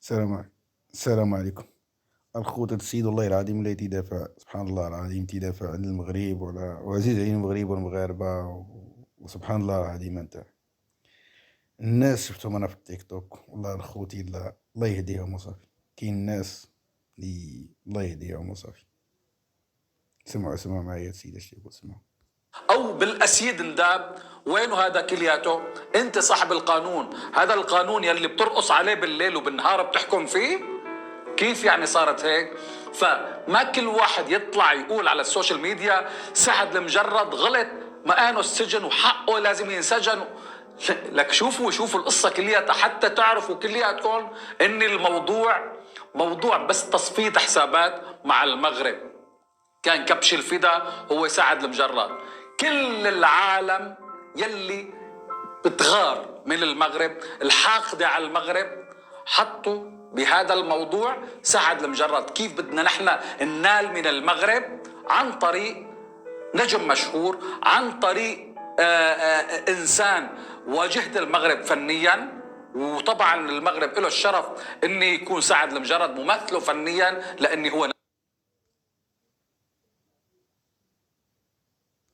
السلام عليكم. السلام عليكم. الخوت هاد السيد والله العظيم لا تيدافع، سبحان الله العظيم تيدافع على المغرب وعزيز علينا المغرب والمغاربة وسبحان الله العظيم انت الناس شفتهم انا في التيك توك والله الخوتي لا الله يهديهم وصافي. كاين ناس اللي الله يهديهم وصافي. سمعوا معايا السيد اش يقول، سمعوا. او بالاسيد نداب. وينه هذا كلياته؟ انت صاحب القانون، هذا القانون يلي بترقص عليه بالليل وبالنهار بتحكم فيه. كيف يعني صارت هيك؟ فما كل واحد يطلع يقول على السوشيال ميديا سعد المجرد غلط مقانه السجن وحقه لازم ينسجن. لك شوفوا القصة كلياتها حتى تعرفوا كلياتكم ان الموضوع موضوع بس تصفية حسابات مع المغرب. كان كبش الفدا هو سعد المجرد. كل العالم يلي بتغار من المغرب الحاقدة على المغرب حطوا بهذا الموضوع سعد المجرد. كيف بدنا نحن ننال من المغرب؟ عن طريق نجم مشهور، عن طريق إنسان واجهت المغرب فنيا. وطبعا المغرب له الشرف أن يكون سعد المجرد ممثله فنيا لأنه هو